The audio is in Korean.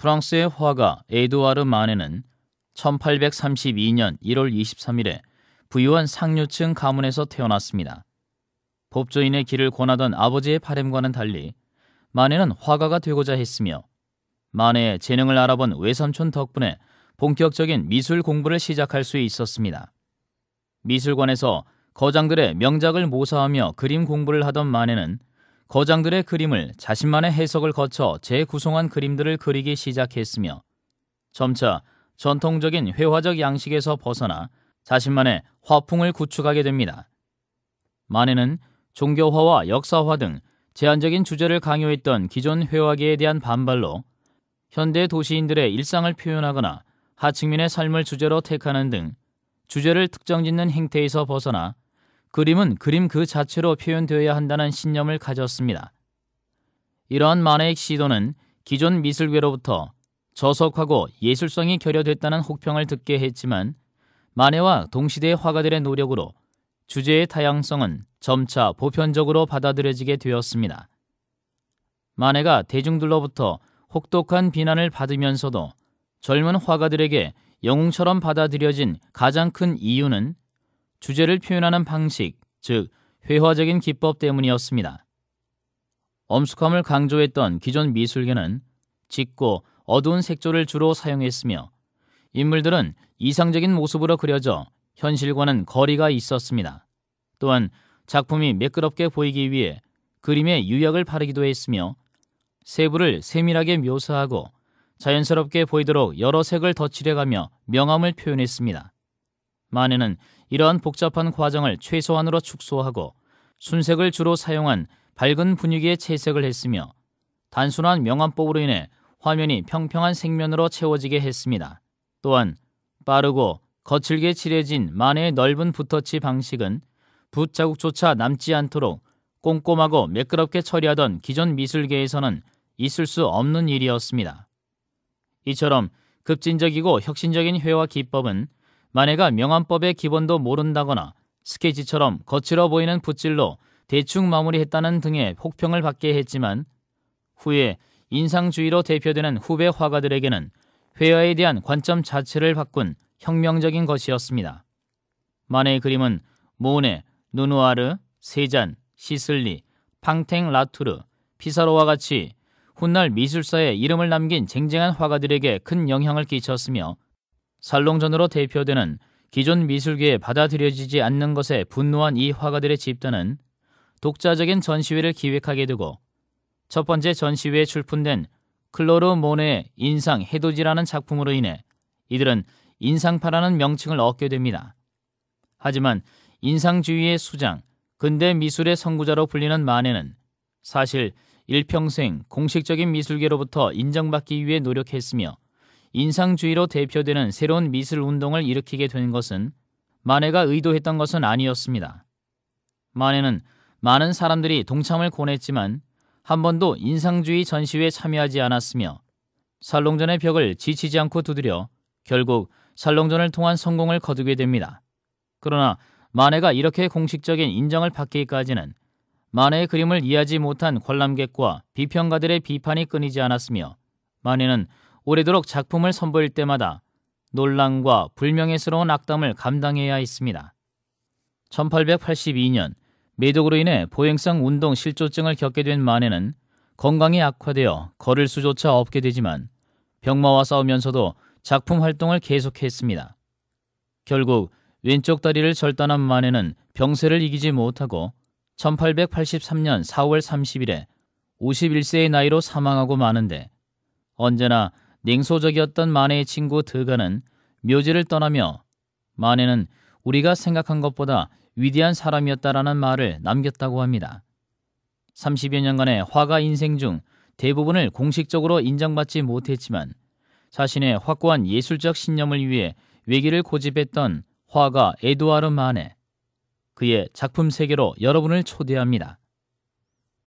프랑스의 화가 에두아르 마네는 1832년 1월 23일에 부유한 상류층 가문에서 태어났습니다. 법조인의 길을 권하던 아버지의 바람과는 달리 마네는 화가가 되고자 했으며 마네의 재능을 알아본 외삼촌 덕분에 본격적인 미술 공부를 시작할 수 있었습니다. 미술관에서 거장들의 명작을 모사하며 그림 공부를 하던 마네는 거장들의 그림을 자신만의 해석을 거쳐 재구성한 그림들을 그리기 시작했으며 점차 전통적인 회화적 양식에서 벗어나 자신만의 화풍을 구축하게 됩니다. 마네는 종교화와 역사화 등 제한적인 주제를 강요했던 기존 회화계에 대한 반발로 현대 도시인들의 일상을 표현하거나 하층민의 삶을 주제로 택하는 등 주제를 특정짓는 행태에서 벗어나 그림은 그림 그 자체로 표현되어야 한다는 신념을 가졌습니다. 이러한 마네의 시도는 기존 미술계로부터 저속하고 예술성이 결여됐다는 혹평을 듣게 했지만 마네와 동시대의 화가들의 노력으로 주제의 다양성은 점차 보편적으로 받아들여지게 되었습니다. 마네가 대중들로부터 혹독한 비난을 받으면서도 젊은 화가들에게 영웅처럼 받아들여진 가장 큰 이유는 주제를 표현하는 방식, 즉 회화적인 기법 때문이었습니다. 엄숙함을 강조했던 기존 미술계는 짙고 어두운 색조를 주로 사용했으며 인물들은 이상적인 모습으로 그려져 현실과는 거리가 있었습니다. 또한 작품이 매끄럽게 보이기 위해 그림에 유약을 바르기도 했으며 세부를 세밀하게 묘사하고 자연스럽게 보이도록 여러 색을 덧칠해가며 명암을 표현했습니다. 마네는 이러한 복잡한 과정을 최소한으로 축소하고 순색을 주로 사용한 밝은 분위기의 채색을 했으며 단순한 명암법으로 인해 화면이 평평한 색면으로 채워지게 했습니다. 또한 빠르고 거칠게 칠해진 마네의 넓은 붓터치 방식은 붓 자국조차 남지 않도록 꼼꼼하고 매끄럽게 처리하던 기존 미술계에서는 있을 수 없는 일이었습니다. 이처럼 급진적이고 혁신적인 회화 기법은 마네가 명암법의 기본도 모른다거나 스케치처럼 거칠어 보이는 붓질로 대충 마무리했다는 등의 혹평을 받게 했지만 후에 인상주의로 대표되는 후배 화가들에게는 회화에 대한 관점 자체를 바꾼 혁명적인 것이었습니다. 마네의 그림은 모네, 누누아르, 세잔, 시슬리, 팡탱 라투르, 피사로와 같이 훗날 미술사에 이름을 남긴 쟁쟁한 화가들에게 큰 영향을 끼쳤으며 살롱전으로 대표되는 기존 미술계에 받아들여지지 않는 것에 분노한 이 화가들의 집단은 독자적인 전시회를 기획하게 되고 첫 번째 전시회에 출품된 클로르 모네의 인상 해돋이라는 작품으로 인해 이들은 인상파라는 명칭을 얻게 됩니다. 하지만 인상주의의 수장, 근대 미술의 선구자로 불리는 마네는 사실 일평생 공식적인 미술계로부터 인정받기 위해 노력했으며 인상주의로 대표되는 새로운 미술 운동을 일으키게 된 것은 마네가 의도했던 것은 아니었습니다. 마네는 많은 사람들이 동참을 권했지만 한 번도 인상주의 전시회에 참여하지 않았으며 살롱전의 벽을 지치지 않고 두드려 결국 살롱전을 통한 성공을 거두게 됩니다. 그러나 마네가 이렇게 공식적인 인정을 받기까지는 마네의 그림을 이해하지 못한 관람객과 비평가들의 비판이 끊이지 않았으며 마네는 오래도록 작품을 선보일 때마다 논란과 불명예스러운 악담을 감당해야 했습니다. 1882년 매독으로 인해 보행성 운동 실조증을 겪게 된 마네는 건강이 악화되어 걸을 수조차 없게 되지만 병마와 싸우면서도 작품 활동을 계속했습니다. 결국 왼쪽 다리를 절단한 마네는 병세를 이기지 못하고 1883년 4월 30일에 51세의 나이로 사망하고 마는데 언제나 냉소적이었던 마네의 친구 드가는 묘지를 떠나며 마네는 우리가 생각한 것보다 위대한 사람이었다라는 말을 남겼다고 합니다. 30여 년간의 화가 인생 중 대부분을 공식적으로 인정받지 못했지만 자신의 확고한 예술적 신념을 위해 외길을 고집했던 화가 에두아르 마네, 그의 작품 세계로 여러분을 초대합니다.